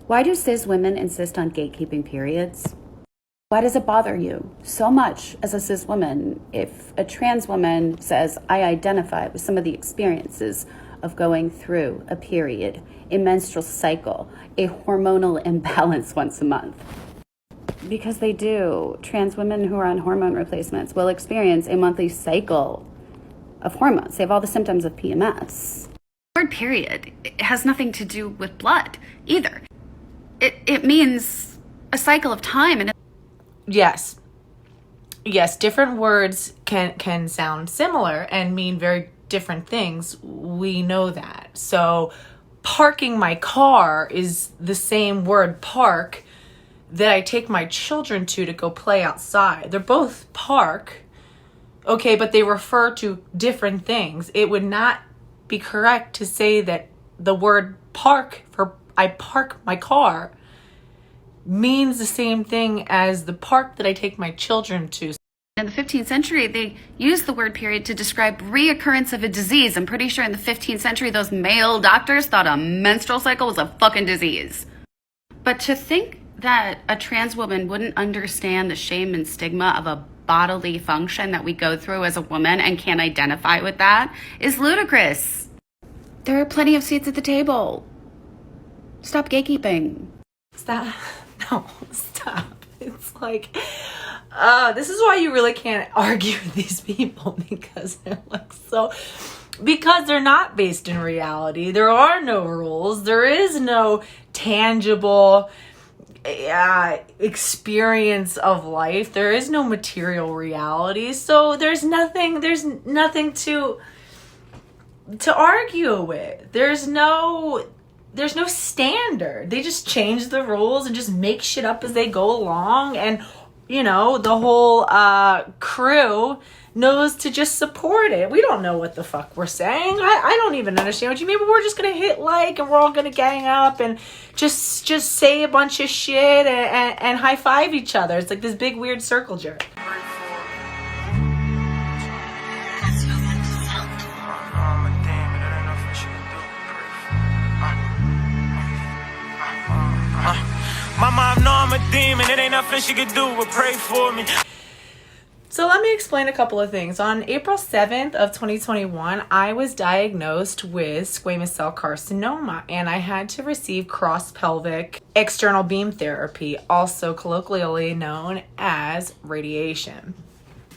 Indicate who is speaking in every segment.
Speaker 1: Why do cis women insist on gatekeeping periods? Why does it bother you so much as a cis woman if a trans woman says, I identify with some of the experiences of going through a period, a menstrual cycle, a hormonal imbalance once a month? Because they do. Trans women who are on hormone replacements will experience a monthly cycle of hormones. They have all the symptoms of PMS. The word period, it has nothing to do with blood either. It means a cycle of time. And
Speaker 2: yes, different words can sound similar and mean very different things. We know that. So parking my car is the same word, park, that I take my children to go play outside. They're both park, okay, but they refer to different things. It would not be correct to say that the word park for I park my car means the same thing as the park that I take my children to.
Speaker 1: In the 15th century, they used the word period to describe reoccurrence of a disease. I'm pretty sure in the 15th century, those male doctors thought a menstrual cycle was a fucking disease. But to think that a trans woman wouldn't understand the shame and stigma of a bodily function that we go through as a woman and can't identify with that is ludicrous. There are plenty of seats at the table. Stop gatekeeping.
Speaker 2: Stop. No, stop. It's like, this is why you really can't argue with these people, because because they're not based in reality. There are no rules. There is no tangible experience of life. There is no material reality. So there's nothing to argue with. There's no standard. They just change the rules and just make shit up as they go along. And, the whole crew knows to just support it. We don't know what the fuck we're saying. I don't even understand what you mean, but we're just going to hit like and we're all going to gang up and just say a bunch of shit and high five each other. It's like this big weird circle jerk.
Speaker 3: My mom know I'm a demon. It ain't nothing she could do but pray for me.
Speaker 2: So let me explain a couple of things. On April 7th of 2021, I was diagnosed with squamous cell carcinoma, and I had to receive cross-pelvic external beam therapy, also colloquially known as radiation.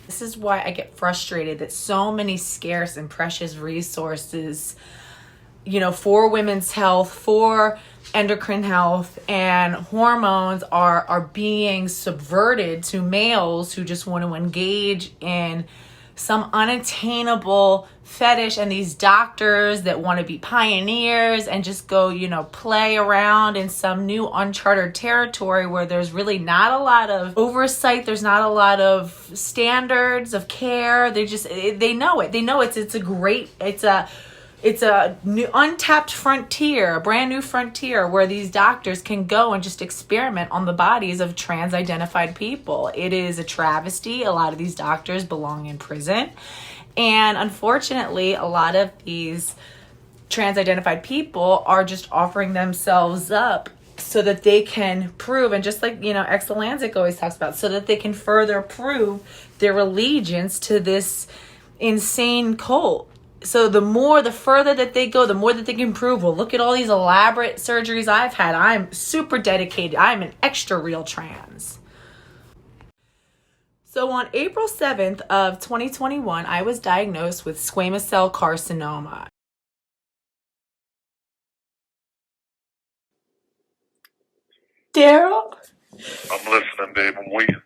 Speaker 2: This is why I get frustrated that so many scarce and precious resources, for women's health, for endocrine health and hormones are being subverted to males who just want to engage in some unattainable fetish, and these doctors that want to be pioneers and just go, play around in some new uncharted territory where there's really not a lot of oversight. There's not a lot of standards of care. They know it. They know it's a new untapped frontier, a brand new frontier where these doctors can go and just experiment on the bodies of trans-identified people. It is a travesty. A lot of these doctors belong in prison. And unfortunately, a lot of these trans-identified people are just offering themselves up so that they can prove, and just like, Exelanzic always talks about, so that they can further prove their allegiance to this insane cult. So the further that they go, the more that they can prove, well, look at all these elaborate surgeries I've had. I'm super dedicated. I'm an extra real trans. So on April 7th of 2021, I was diagnosed with squamous cell carcinoma. Daryl?
Speaker 4: I'm listening, babe. I'm waiting.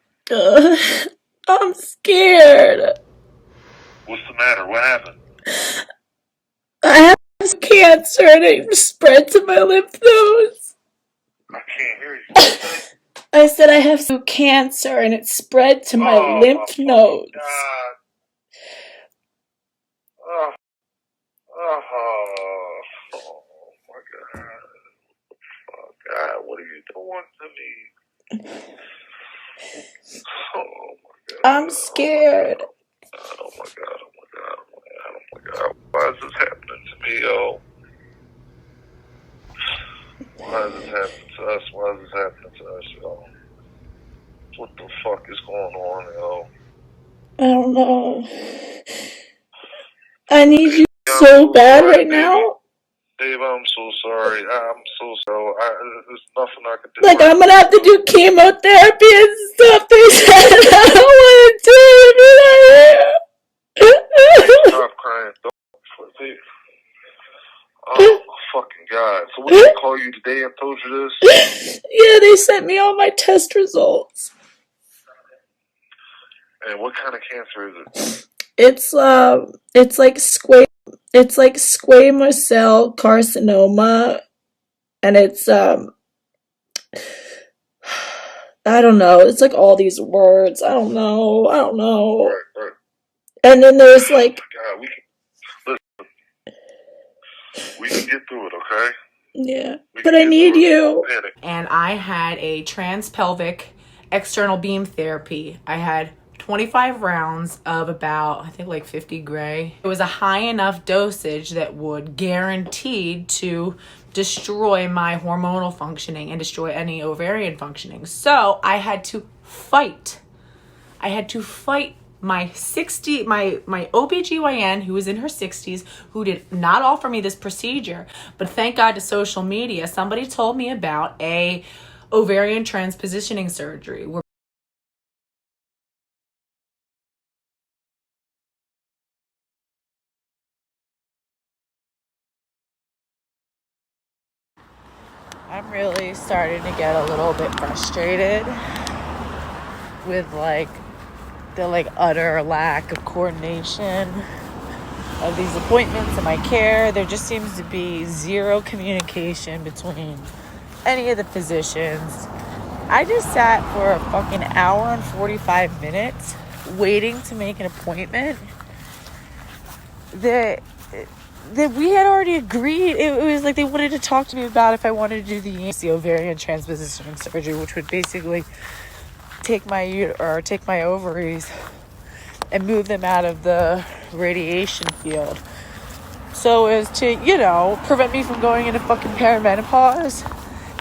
Speaker 2: I'm scared.
Speaker 4: What's the matter? What happened?
Speaker 2: I have cancer and it spread to my lymph nodes.
Speaker 4: I can't hear you.
Speaker 2: I said I have some cancer and it spread to my lymph nodes.
Speaker 4: God. Oh, my God. Oh, God, what are you doing to me? Oh, my God.
Speaker 2: I'm scared.
Speaker 4: Oh, my God. Oh, my God. Oh, my God. Oh, my God. Why is this happening to me, yo? Why is this happening to us? Why is this happening to us, yo? What the fuck is going on, yo?
Speaker 5: I don't know. I need you
Speaker 4: I'm
Speaker 5: so bad
Speaker 4: sorry,
Speaker 5: right now.
Speaker 4: Babe, I'm so sorry. I'm so sorry. There's nothing I can do.
Speaker 5: Like, I'm gonna have to do chemotherapy and stuff. They said I don't want to do it.
Speaker 4: Stop crying. Don't. Oh, fucking God. So what, did they call you today and told you this?
Speaker 5: Yeah, they sent me all my test results.
Speaker 4: And what kind of cancer is it?
Speaker 5: It's like squamous cell carcinoma, and it's I don't know. It's like all these words. I don't know.
Speaker 4: Right.
Speaker 5: And then there's like,
Speaker 4: God, we can get through it, okay?
Speaker 5: yeah. But I need you.
Speaker 2: And I had a transpelvic external beam therapy. I had 25 rounds of about, I think, like 50 gray. It was a high enough dosage that would guarantee to destroy my hormonal functioning and destroy any ovarian functioning. So I had to fight. My OBGYN, who was in her 60s, who did not offer me this procedure, but thank God to social media, somebody told me about a ovarian transpositioning surgery. I'm really starting to get a little bit frustrated with the utter lack of coordination of these appointments and my care. There just seems to be zero communication between any of the physicians. I just sat for a fucking hour and 45 minutes waiting to make an appointment that we had already agreed. It was like they wanted to talk to me about if I wanted to do the ovarian transpositioning surgery, which would basically take my ovaries and move them out of the radiation field, so as to, prevent me from going into fucking perimenopause.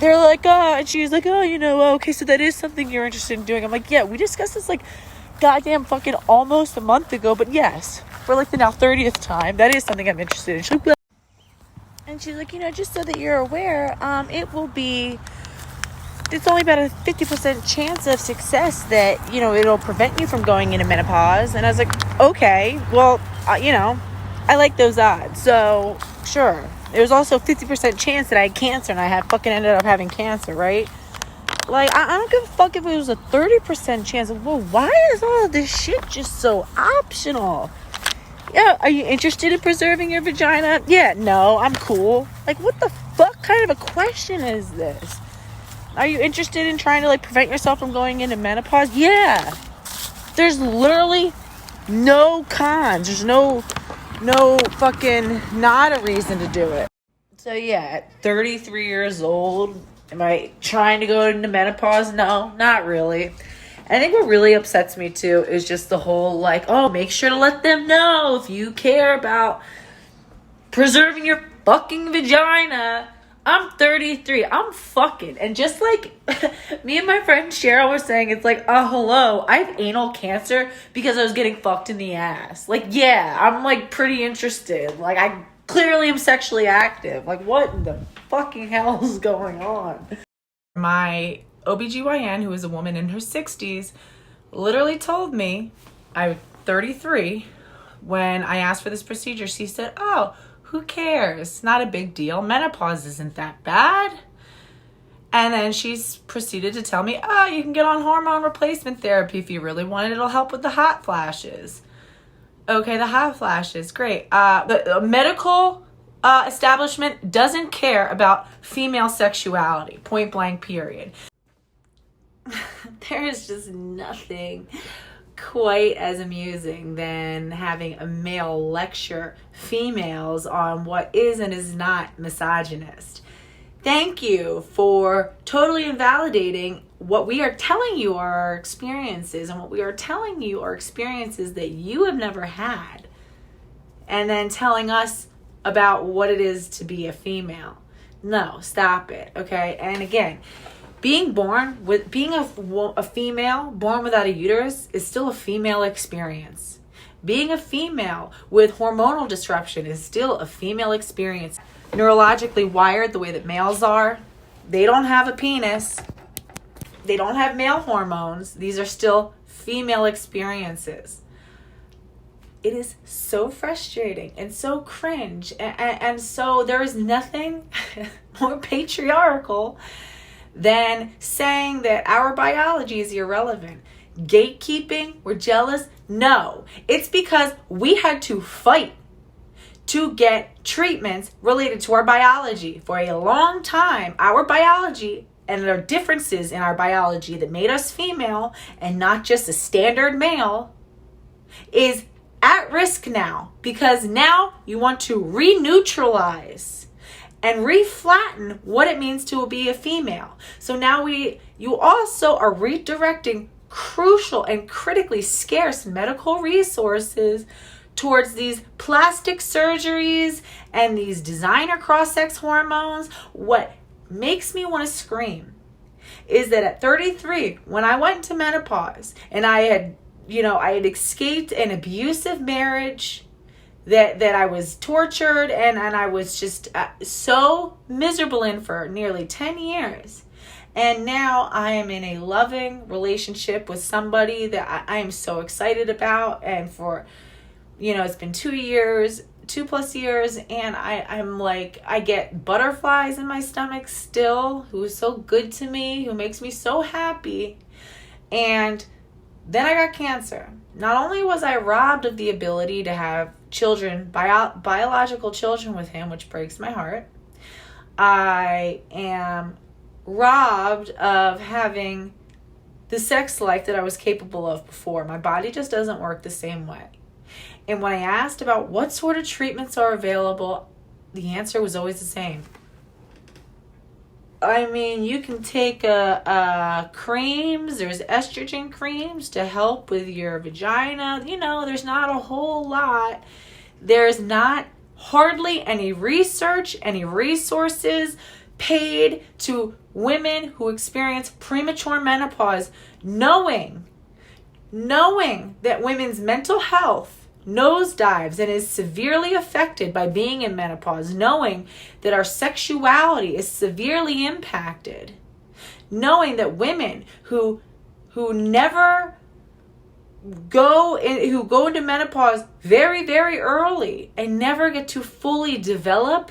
Speaker 2: They're like, and she's like, okay, so that is something you're interested in doing. I'm like, yeah, we discussed this like goddamn fucking almost a month ago, but yes, for like the now 30th time, that is something I'm interested in. She's like, just so that you're aware, it's only about a 50% chance of success that, it'll prevent you from going into menopause. And I was like, okay, well, I like those odds. So, sure. There's also a 50% chance that I had cancer and I fucking ended up having cancer, right? Like, I don't give a fuck if it was a 30% chance. Well, why is all of this shit just so optional? Yeah, are you interested in preserving your vagina? Yeah, no, I'm cool. Like, what the fuck kind of a question is this? Are you interested in trying to prevent yourself from going into menopause? Yeah. There's literally no cons. There's no fucking not a reason to do it. So yeah, at 33 years old, am I trying to go into menopause? No, not really. I think what really upsets me too is just the whole make sure to let them know if you care about preserving your fucking vagina. I'm 33. I'm fucking. And just like me and my friend Cheryl were saying, it's like, hello, I have anal cancer because I was getting fucked in the ass. Yeah, I'm pretty interested. I clearly am sexually active. What in the fucking hell is going on? My OBGYN, who is a woman in her 60s, literally told me, I'm 33, when I asked for this procedure, she said, oh, who cares? Not a big deal. Menopause isn't that bad. And then she's proceeded to tell me, you can get on hormone replacement therapy if you really want it. It'll help with the hot flashes. Okay, the hot flashes, great. The medical establishment doesn't care about female sexuality, point blank, period. There is just nothing quite as amusing than having a male lecture females on what is and is not misogynist. Thank you for totally invalidating what we are telling you are our experiences, and what we are telling you are experiences that you have never had, and then telling us about what it is to be a female. No, stop it, okay? And again, being a female born without a uterus is still a female experience. Being a female with hormonal disruption is still a female experience. Neurologically wired the way that males are, they don't have a penis. They don't have male hormones. These are still female experiences. It is so frustrating and so cringe. And so there is nothing more patriarchal than saying that our biology is irrelevant. Gatekeeping, we're jealous. No, it's because we had to fight to get treatments related to our biology. For a long time, our biology and there are differences in our biology that made us female and not just a standard male is at risk now, because now you want to re-neutralize and re-flatten what it means to be a female. So now you also are redirecting crucial and critically scarce medical resources towards these plastic surgeries and these designer cross-sex hormones. What makes me want to scream is that at 33, when I went into menopause and I had escaped an abusive marriage, that I was tortured and I was just so miserable in for nearly 10 years. And now I am in a loving relationship with somebody that I am so excited about. And for, it's been 2+ years, and I'm like, I get butterflies in my stomach still, who is so good to me, who makes me so happy. And then I got cancer. Not only was I robbed of the ability to have children, biological children with him, which breaks my heart, I am robbed of having the sex life that I was capable of before. My body just doesn't work the same way. And when I asked about what sort of treatments are available, the answer was always the same. I mean, you can take creams. There's estrogen creams to help with your vagina. There's not a whole lot. There's not hardly any research, any resources paid to women who experience premature menopause, knowing that women's mental health nosedives and is severely affected by being in menopause, knowing that our sexuality is severely impacted, knowing that women who never go into menopause very, very early and never get to fully develop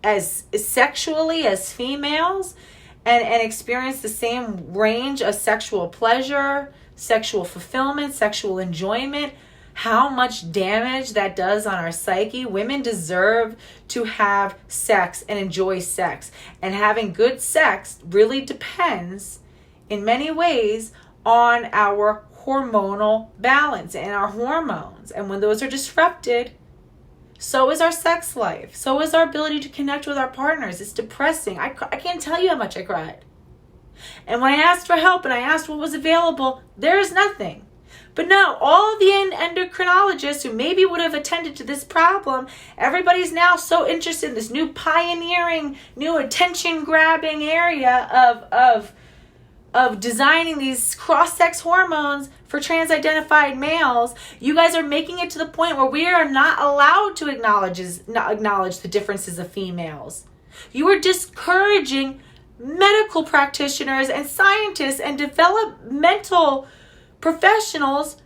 Speaker 2: as sexually as females and experience the same range of sexual pleasure, sexual fulfillment, sexual enjoyment, how much damage that does on our psyche. Women deserve to have sex and enjoy sex. And having good sex really depends in many ways on our hormonal balance and our hormones. And when those are disrupted, so is our sex life. So is our ability to connect with our partners. It's depressing. I can't tell you how much I cried. And when I asked for help and I asked what was available, there is nothing. But no, all the endocrinologists who maybe would have attended to this problem, everybody's now so interested in this new pioneering, new attention-grabbing area of designing these cross-sex hormones for trans-identified males. You guys are making it to the point where we are not allowed to acknowledge the differences of females. You are discouraging medical practitioners and scientists and developmental professionals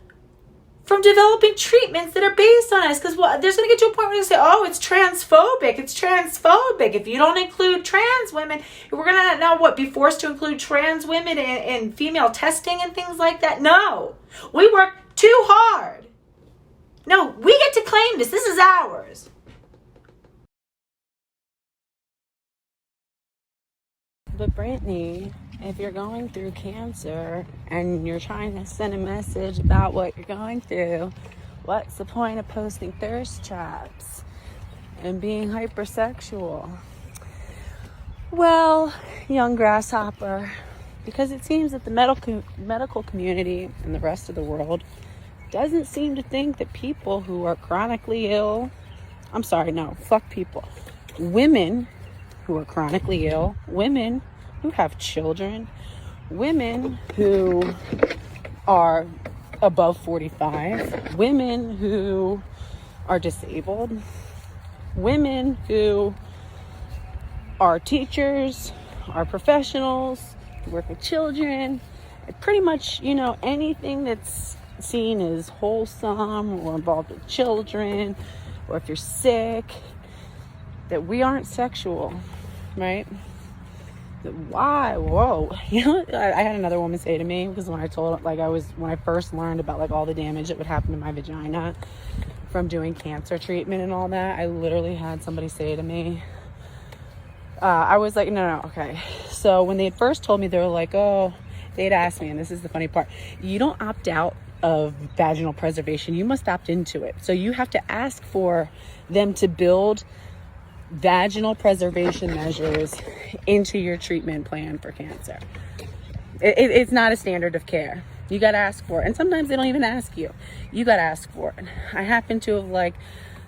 Speaker 2: from developing treatments that are based on us. Because there's going to get to a point where they say, oh, it's transphobic. It's transphobic. If you don't include trans women, we're going to now be forced to include trans women in female testing and things like that. No, we work too hard. No, we get to claim this. This is ours.
Speaker 6: But Brittany, if you're going through cancer and you're trying to send a message about what you're going through, what's the point of posting thirst traps and being hypersexual? Well, young grasshopper, because it seems that the medical community and the rest of the world doesn't seem to think that people who are chronically ill, fuck people. Women who are chronically ill, women who have children, women who are above 45, women who are disabled, women who are teachers, are professionals, who work with children, pretty much, you know, anything that's seen as wholesome or involved with children, or if you're sick, that we aren't sexual, right? Why? Whoa. You know, I had another woman say to me, because when I told, like, when I first learned about like all the damage that would happen to my vagina from doing cancer treatment and all that, I literally had somebody say to me, I was like, no, okay. So when they had first told me, they were like, oh, they'd asked me, and this is the funny part, you don't opt out of vaginal preservation, you must opt into it. So you have to ask for them to build vaginal preservation measures into your treatment plan for cancer. It's not a standard of care. You got to ask for it. And sometimes they don't even ask you. You got to ask for it. I happen to have, like,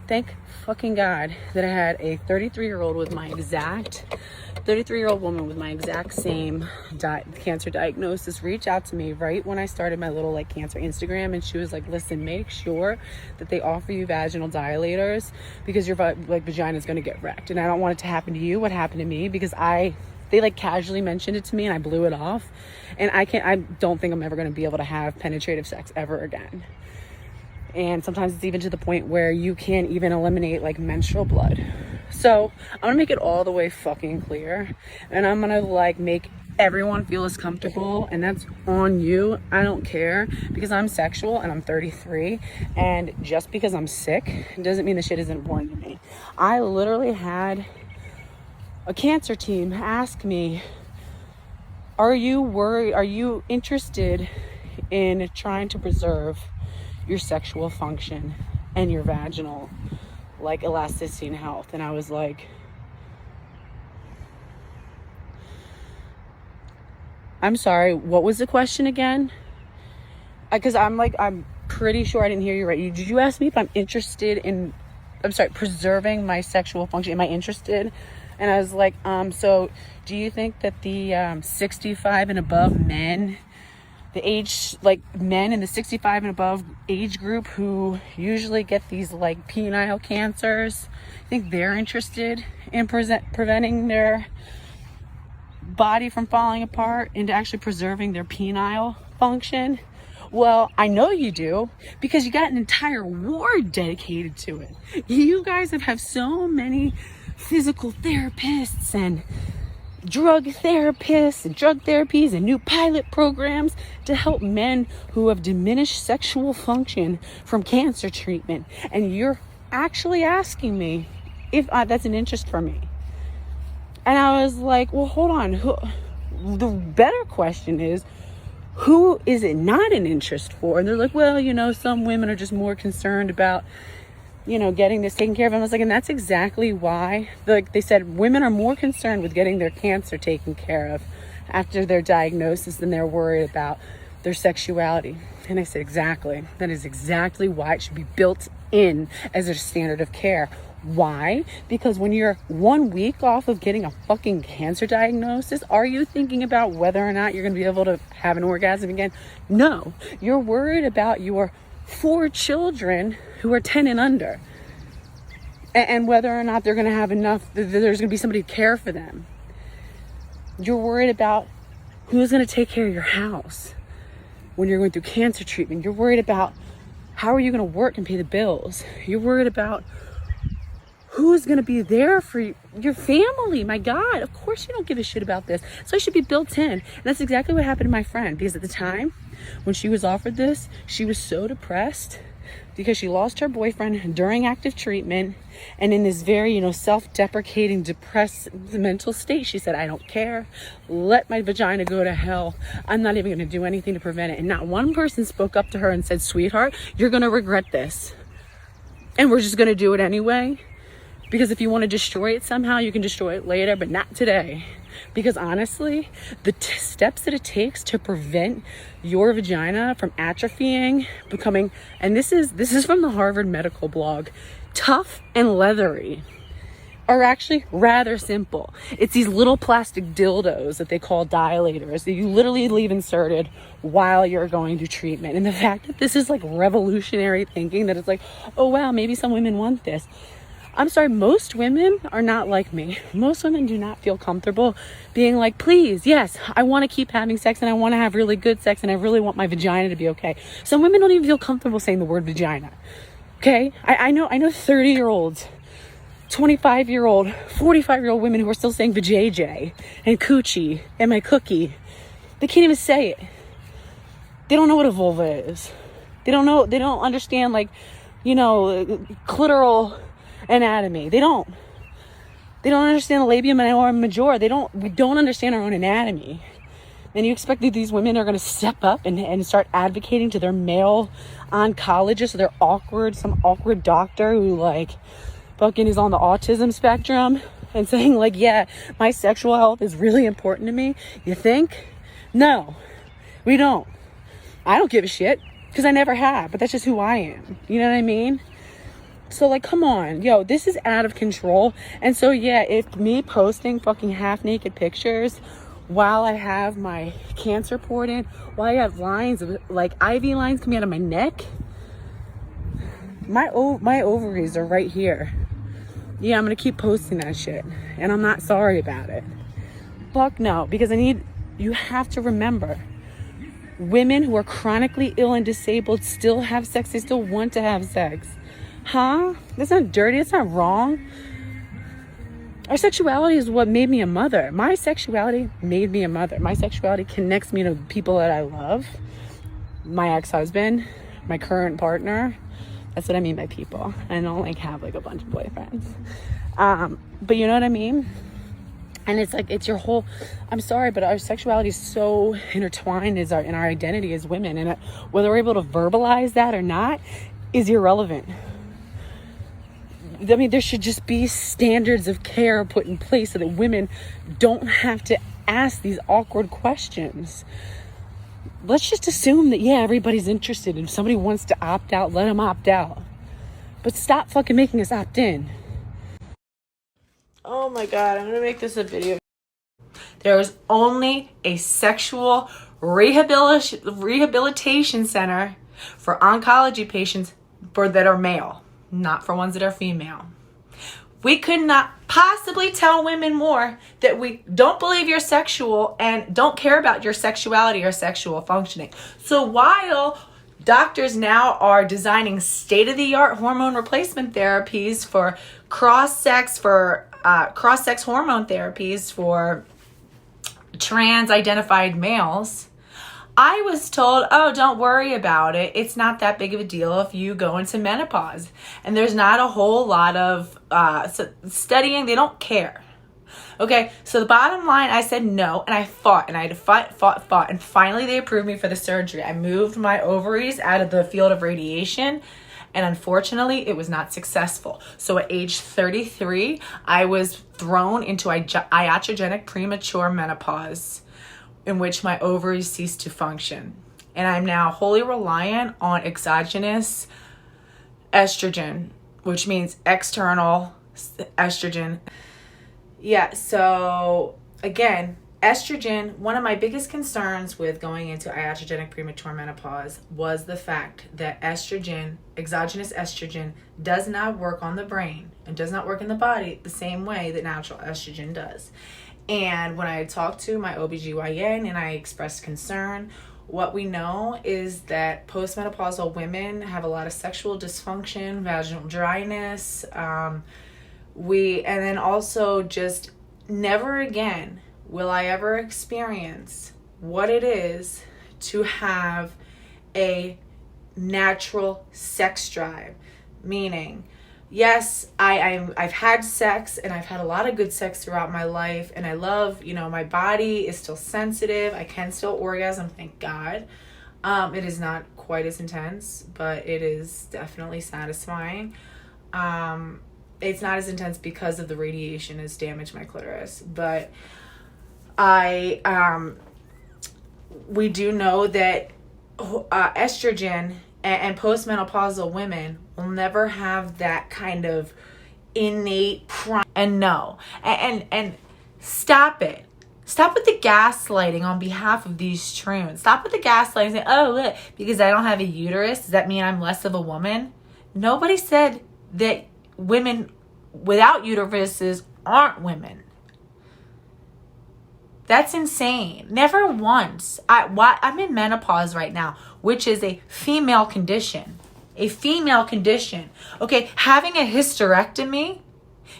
Speaker 6: thank fucking God that I had a 33-year-old woman with my exact same cancer diagnosis reach out to me right when I started my little like cancer Instagram, and she was like, listen, make sure that they offer you vaginal dilators because your vagina is going to get wrecked, and I don't want it to happen to you what happened to me, because they like casually mentioned it to me and I blew it off, and I don't think I'm ever going to be able to have penetrative sex ever again. And sometimes it's even to the point where you can't even eliminate like menstrual blood. So I'm gonna make it all the way fucking clear, and I'm gonna like make everyone feel as comfortable, and that's on you. I don't care, because I'm sexual and I'm 33, and just because I'm sick doesn't mean the shit isn't important to me. I literally had a cancer team ask me, are you worried, are you interested in trying to preserve your sexual function and your vaginal like elasticity and health? And I was like, I'm sorry, what was the question again? Because I'm pretty sure I didn't hear you right. Did you ask me if I'm interested in, preserving my sexual function? Am I interested? And I was like, so do you think that the 65 and above men, the age, like men in the 65 and above age group who usually get these like penile cancers, I think they're interested in preventing their body from falling apart and actually preserving their penile function? Well, I know you do, because you got an entire ward dedicated to it. You guys have so many physical therapists and drug therapists and drug therapies and new pilot programs to help men who have diminished sexual function from cancer treatment. And you're actually asking me if that's an interest for me. And I was like, well, hold on. The better question is, who is it not an interest for? And they're like, well, you know, some women are just more concerned about, you know, getting this taken care of. And I was like, and that's exactly why, like they said, women are more concerned with getting their cancer taken care of after their diagnosis than they're worried about their sexuality. And I said, exactly. That is exactly why it should be built in as a standard of care. Why? Because when you're 1 week off of getting a fucking cancer diagnosis, are you thinking about whether or not you're going to be able to have an orgasm again? No. You're worried about your 4 children who are 10 and under, and whether or not they're going to have enough, there's going to be somebody to care for them. You're worried about who's going to take care of your house when you're going through cancer treatment. You're worried about how are you going to work and pay the bills. You're worried about who's going to be there for your family. My God, of course you don't give a shit about this. So it should be built in. And that's exactly what happened to my friend, because at the time when she was offered this, she was so depressed because she lost her boyfriend during active treatment, and in this very, you know, self-deprecating, depressed mental state, she said, I don't care. Let my vagina go to hell. I'm not even going to do anything to prevent it. And not one person spoke up to her and said, sweetheart, you're going to regret this. And we're just going to do it anyway. Because if you want to destroy it somehow, you can destroy it later, but not today. Because honestly, the steps that it takes to prevent your vagina from atrophying, becoming, and this is from the Harvard Medical Blog, tough and leathery, are actually rather simple. It's these little plastic dildos that they call dilators that you literally leave inserted while you're going to treatment. And the fact that this is like revolutionary thinking, that it's like, oh wow, maybe some women want this. I'm sorry, most women are not like me. Most women do not feel comfortable being like, please, yes, I want to keep having sex and I want to have really good sex and I really want my vagina to be okay. Some women don't even feel comfortable saying the word vagina. Okay? I know 30-year-olds, 25-year-old, 45-year-old women who are still saying vajayjay and coochie and my cookie. They can't even say it. They don't know what a vulva is. They don't understand, like, clitoral anatomy. They don't understand the labia majora. We don't understand our own anatomy. And you expect that these women are going to step up and start advocating to their male oncologist or some awkward doctor who like fucking is on the autism spectrum and saying like, yeah, my sexual health is really important to me. You think? No, we don't. I don't give a shit because I never have, but that's just who I am. You know what I mean? So like, come on, yo, this is out of control. And so yeah, if me posting fucking half naked pictures while I have my cancer poured in, while I have lines of like IV lines coming out of my neck, my ovaries are right here. Yeah, I'm gonna keep posting that shit, and I'm not sorry about it. Fuck no, because you have to remember, women who are chronically ill and disabled still have sex. They still want to have sex. Huh? That's not dirty. It's not wrong. Our sexuality is what made me a mother. My sexuality made me a mother. My sexuality connects me to people that I love. My ex-husband, my current partner. That's what I mean by people. I don't like have like a bunch of boyfriends. But you know what I mean? And it's like, it's your whole, I'm sorry, but our sexuality is so intertwined in our identity as women. And whether we're able to verbalize that or not is irrelevant. I mean, there should just be standards of care put in place so that women don't have to ask these awkward questions. Let's just assume that, yeah, everybody's interested. If somebody wants to opt out, let them opt out. But stop fucking making us opt in.
Speaker 2: Oh my God, I'm gonna make this a video. There is only a sexual rehabilitation center for oncology patients that are male, not for ones that are female. We could not possibly tell women more that we don't believe you're sexual and don't care about your sexuality or sexual functioning. So while doctors now are designing state-of-the-art hormone replacement therapies for cross-sex hormone therapies for trans-identified males, I was told, oh, don't worry about it. It's not that big of a deal if you go into menopause. And there's not a whole lot of studying. They don't care. Okay, so the bottom line, I said no, and I fought, and I had to fought. And finally, they approved me for the surgery. I moved my ovaries out of the field of radiation, and unfortunately, it was not successful. So at age 33, I was thrown into iatrogenic premature menopause, in which my ovaries ceased to function. And I'm now wholly reliant on exogenous estrogen, which means external estrogen. Yeah, so again, estrogen, one of my biggest concerns with going into iatrogenic premature menopause was the fact that estrogen, exogenous estrogen, does not work on the brain and does not work in the body the same way that natural estrogen does. And when I talked to my OBGYN and I expressed concern, what we know is that postmenopausal women have a lot of sexual dysfunction, vaginal dryness, and then also just never again will I ever experience what it is to have a natural sex drive. Meaning, yes, I've had sex and I've had a lot of good sex throughout my life, and I love, my body is still sensitive. I can still orgasm, thank God. It is not quite as intense, but it is definitely satisfying. It's not as intense because of the radiation has damaged my clitoris, but we do know that estrogen and postmenopausal women will never have that kind of innate prime. And no. And stop it. Stop with the gaslighting on behalf of these troons. Stop with the gaslighting saying, oh, look, because I don't have a uterus, does that mean I'm less of a woman? Nobody said that women without uteruses aren't women. That's insane. Never once. I'm in menopause right now, which is a female condition. A female condition. Okay, having a hysterectomy,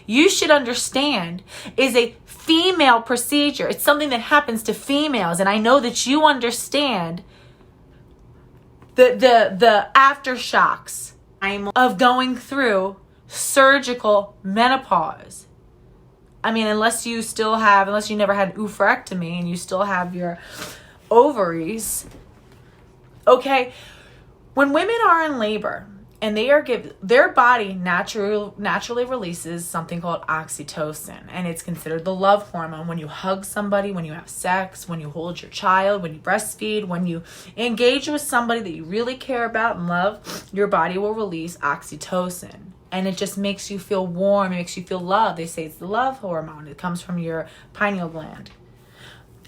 Speaker 2: you should understand, is a female procedure. It's something that happens to females. And I know that you understand the aftershocks of going through surgical menopause. I mean, unless you never had oophorectomy and you still have your ovaries. Okay, when women are in labor, and their body naturally releases something called oxytocin, and it's considered the love hormone. When you hug somebody, when you have sex, when you hold your child, when you breastfeed, when you engage with somebody that you really care about and love, your body will release oxytocin. And it just makes you feel warm, it makes you feel love. They say it's the love hormone. It comes from your pineal gland.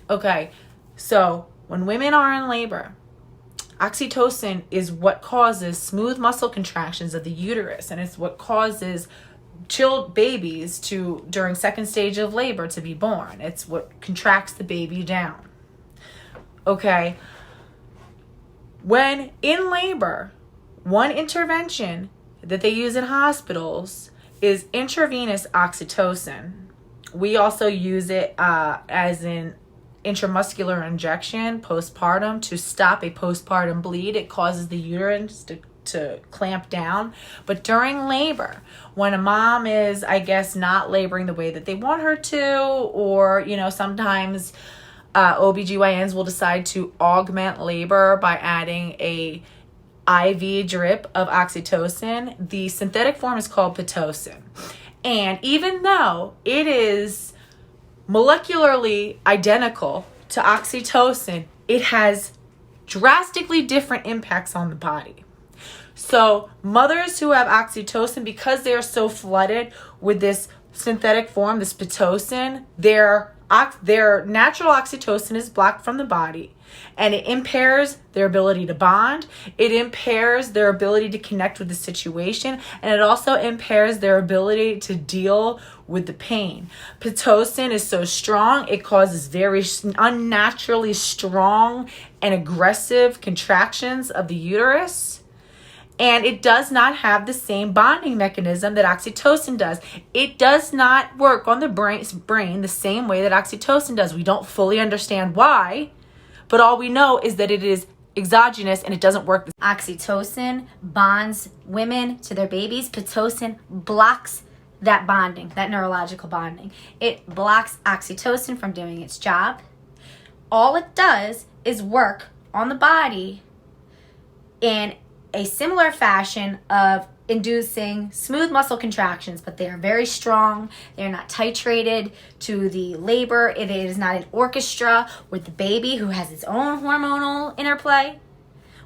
Speaker 2: Okay, so when women are in labor, oxytocin is what causes smooth muscle contractions of the uterus, and it's what causes chilled babies during second stage of labor to be born. It's what contracts the baby down. Okay. When in labor, one intervention that they use in hospitals is intravenous oxytocin. We also use it as in intramuscular injection postpartum to stop a postpartum bleed. It causes the uterus to clamp down. But during labor, when a mom is, I guess, not laboring the way that they want her to, or, sometimes OBGYNs will decide to augment labor by adding a IV drip of oxytocin. The synthetic form is called Pitocin. And even though it is molecularly identical to oxytocin, it has drastically different impacts on the body. So mothers who have oxytocin, because they are so flooded with this synthetic form, this Pitocin, their natural oxytocin is blocked from the body, and it impairs their ability to bond. It impairs their ability to connect with the situation, and it also impairs their ability to deal with the pain. Pitocin is so strong, it causes very unnaturally strong and aggressive contractions of the uterus. And it does not have the same bonding mechanism that oxytocin does. It does not work on the brain the same way that oxytocin does. We don't fully understand why, but all we know is that it is exogenous and it doesn't work.
Speaker 7: Oxytocin bonds women to their babies. Pitocin blocks that bonding, that neurological bonding. It blocks oxytocin from doing its job. All it does is work on the body in a similar fashion of inducing smooth muscle contractions, but they are very strong. They're not titrated to the labor. It is not an orchestra with the baby who has its own hormonal interplay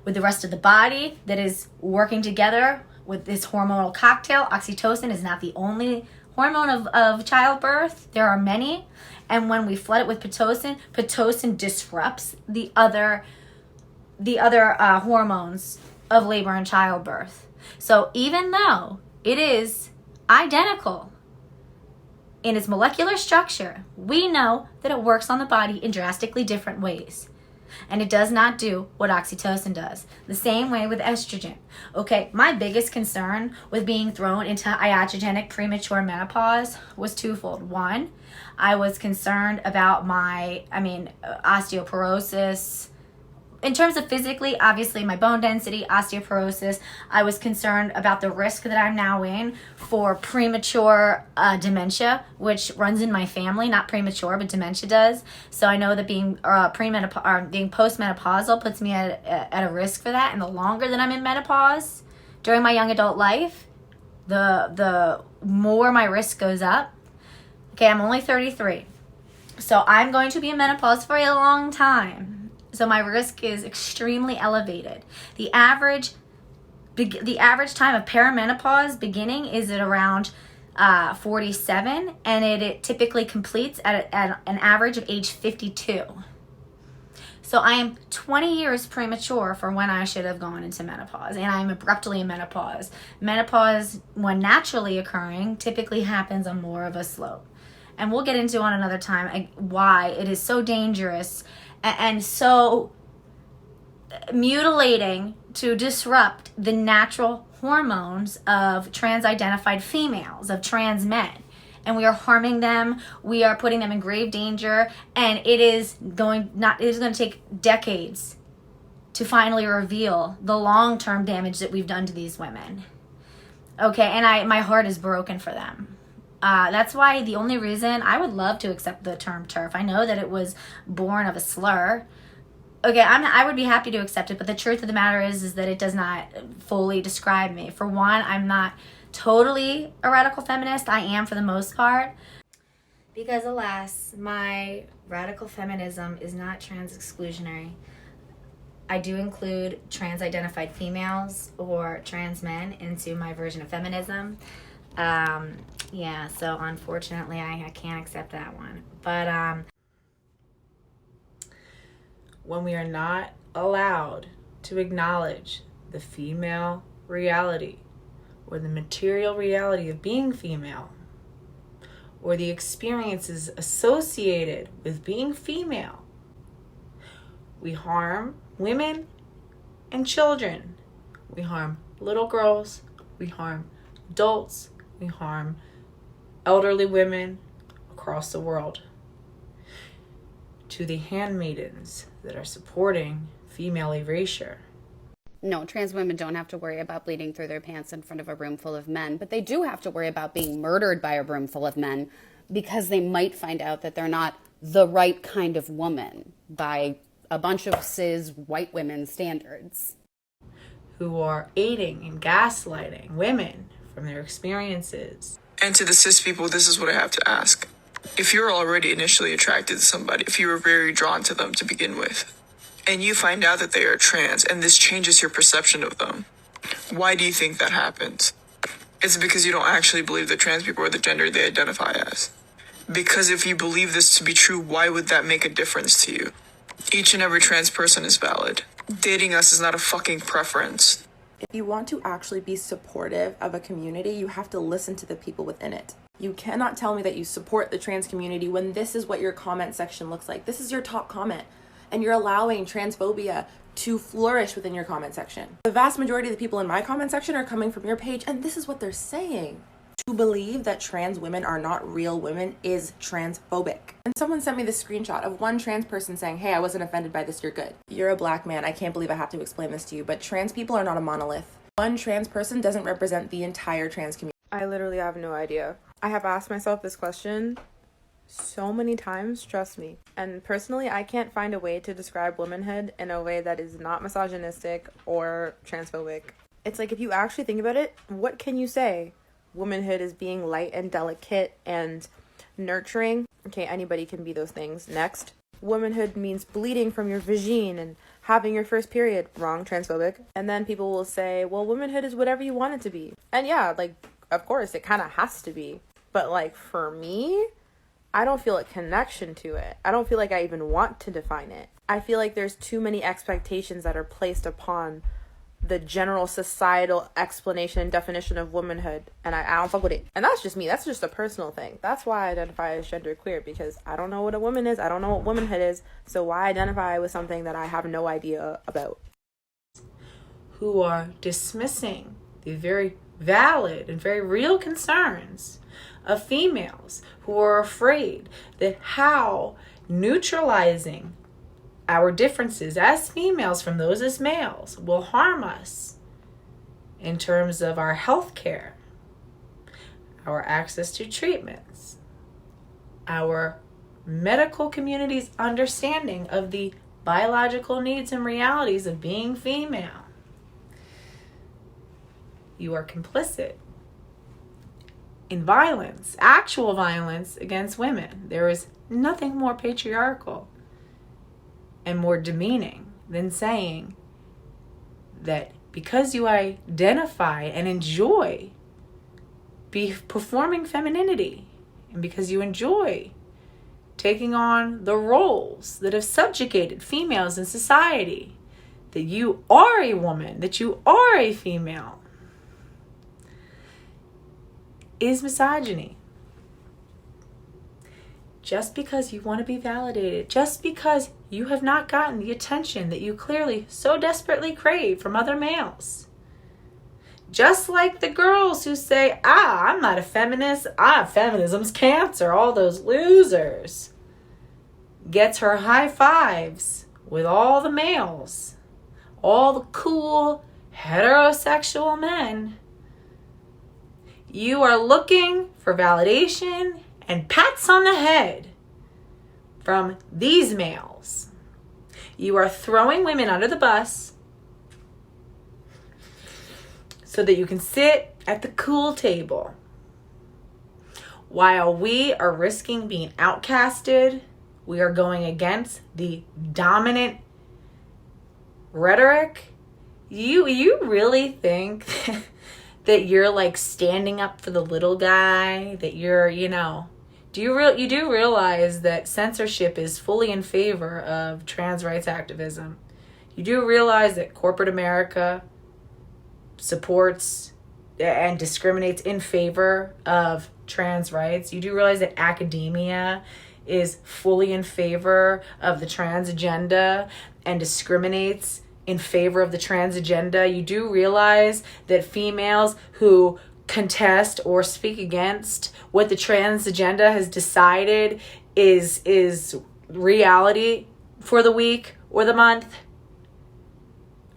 Speaker 7: with the rest of the body that is working together with this hormonal cocktail. Oxytocin is not the only hormone of childbirth. There are many. And when we flood it with Pitocin, Pitocin disrupts the other hormones of labor and childbirth. So even though it is identical in its molecular structure, we know that it works on the body in drastically different ways. And it does not do what oxytocin does. The same way with estrogen. Okay, my biggest concern with being thrown into iatrogenic premature menopause was twofold. One, I was concerned about my osteoporosis. In terms of physically, obviously my bone density, osteoporosis, I was concerned about the risk that I'm now in for premature dementia, which runs in my family, not premature, but dementia does. So I know that being postmenopausal puts me at a risk for that. And the longer that I'm in menopause during my young adult life, the more my risk goes up. Okay, I'm only 33. So I'm going to be in menopause for a long time. So my risk is extremely elevated. The average time of perimenopause beginning is at around 47, and it typically completes at an average of age 52. So I am 20 years premature for when I should have gone into menopause, and I'm abruptly in menopause. Menopause, when naturally occurring, typically happens on more of a slope. And we'll get into on another time why it is so dangerous and so mutilating to disrupt the natural hormones of trans-identified females, of trans men. And we are harming them, we are putting them in grave danger, and it is going to take decades to finally reveal the long-term damage that we've done to these women. Okay, and my heart is broken for them. That's why the only reason I would love to accept the term TERF, I know that it was born of a slur. Okay, I would be happy to accept it, but the truth of the matter is that it does not fully describe me. For one, I'm not totally a radical feminist. I am for the most part. Because alas, my radical feminism is not trans exclusionary. I do include trans-identified females or trans men into my version of feminism. Yeah, so unfortunately I can't accept that one. But
Speaker 2: when we are not allowed to acknowledge the female reality or the material reality of being female or the experiences associated with being female, we harm women and children. We harm little girls, we harm adults, we harm elderly women across the world. To the handmaidens that are supporting female erasure.
Speaker 1: No, trans women don't have to worry about bleeding through their pants in front of a room full of men, but they do have to worry about being murdered by a room full of men because they might find out that they're not the right kind of woman by a bunch of cis white women standards.
Speaker 2: Who are aiding and gaslighting women from their experiences.
Speaker 8: And to the cis people, this is what I have to ask. If you're already initially attracted to somebody, if you were very drawn to them to begin with, and you find out that they are trans and this changes your perception of them, why do you think that happens? Is it because you don't actually believe that trans people are the gender they identify as? Because if you believe this to be true, why would that make a difference to you? Each and every trans person is valid. Dating us is not a fucking preference.
Speaker 9: If you want to actually be supportive of a community, you have to listen to the people within it. You cannot tell me that you support the trans community when this is what your comment section looks like. This is your top comment, and you're allowing transphobia to flourish within your comment section. The vast majority of the people in my comment section are coming from your page, and this is what they're saying. To believe that trans women are not real women is transphobic. And someone sent me this screenshot of one trans person saying, hey, I wasn't offended by this, you're good. You're a black man, I can't believe I have to explain this to you, but trans people are not a monolith. One trans person doesn't represent the entire trans community.
Speaker 10: I literally have no idea. I have asked myself this question so many times, trust me. And personally, I can't find a way to describe womanhood in a way that is not misogynistic or transphobic. It's like, if you actually think about it, what can you say? Womanhood is being light and delicate and nurturing. Okay, anybody can be those things. Next. Womanhood means bleeding from your vagine and having your first period. Wrong, transphobic. And then people will say, well, womanhood is whatever you want it to be. And yeah, like, of course, it kind of has to be. But like, for me, I don't feel a connection to it. I don't feel like I even want to define it. I feel like there's too many expectations that are placed upon the general societal explanation and definition of womanhood, and I don't fuck with it. And that's just me. That's just a personal thing. That's why I identify as genderqueer, because I don't know what a woman is. I don't know what womanhood is. So why identify with something that I have no idea about?
Speaker 2: Who are dismissing the very valid and very real concerns of females who are afraid that how neutralizing our differences as females from those as males will harm us in terms of our health care, our access to treatments, our medical community's understanding of the biological needs and realities of being female. You are complicit in violence, actual violence against women. There is nothing more patriarchal and more demeaning than saying that because you identify and enjoy be performing femininity and because you enjoy taking on the roles that have subjugated females in society, that you are a woman, that you are a female, is misogyny. Just because you want to be validated, just because you have not gotten the attention that you clearly so desperately crave from other males. Just like the girls who say, I'm not a feminist, feminism's cancer, all those losers. Gets her high fives with all the males, all the cool heterosexual men. You are looking for validation and pats on the head from these males. You are throwing women under the bus so that you can sit at the cool table while we are risking being outcasted. We are going against the dominant rhetoric. You really think that you're like standing up for the little guy, that you're, you do realize that censorship is fully in favor of trans rights activism. You do realize that corporate America supports and discriminates in favor of trans rights. You do realize that academia is fully in favor of the trans agenda and discriminates in favor of the trans agenda. You do realize that females who contest or speak against what the trans agenda has decided is reality for the week or the month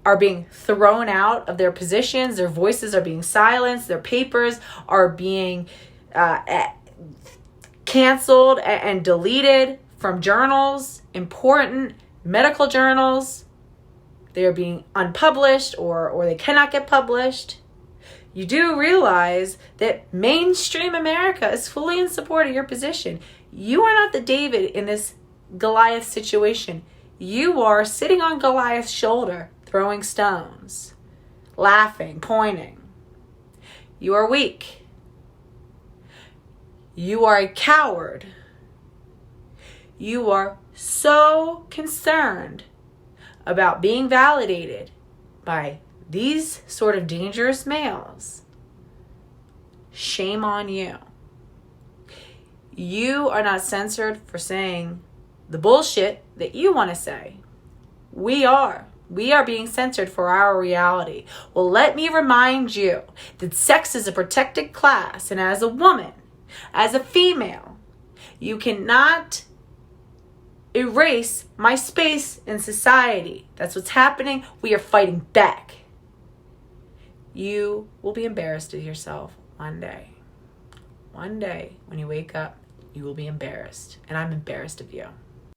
Speaker 2: are being thrown out of their positions, their voices are being silenced, their papers are being canceled and deleted from journals, important medical journals. They are being unpublished or they cannot get published. You do realize that mainstream America is fully in support of your position. You are not the David in this Goliath situation. You are sitting on Goliath's shoulder, throwing stones, laughing, pointing. You are weak. You are a coward. You are so concerned about being validated by these sort of dangerous males. Shame on you. You are not censored for saying the bullshit that you want to say. We are being censored for our reality. Well, let me remind you that sex is a protected class, and as a woman, as a female, you cannot erase my space in society. That's what's happening. We are fighting back. You will be embarrassed of yourself one day. One day when you wake up, you will be embarrassed. And I'm embarrassed of you.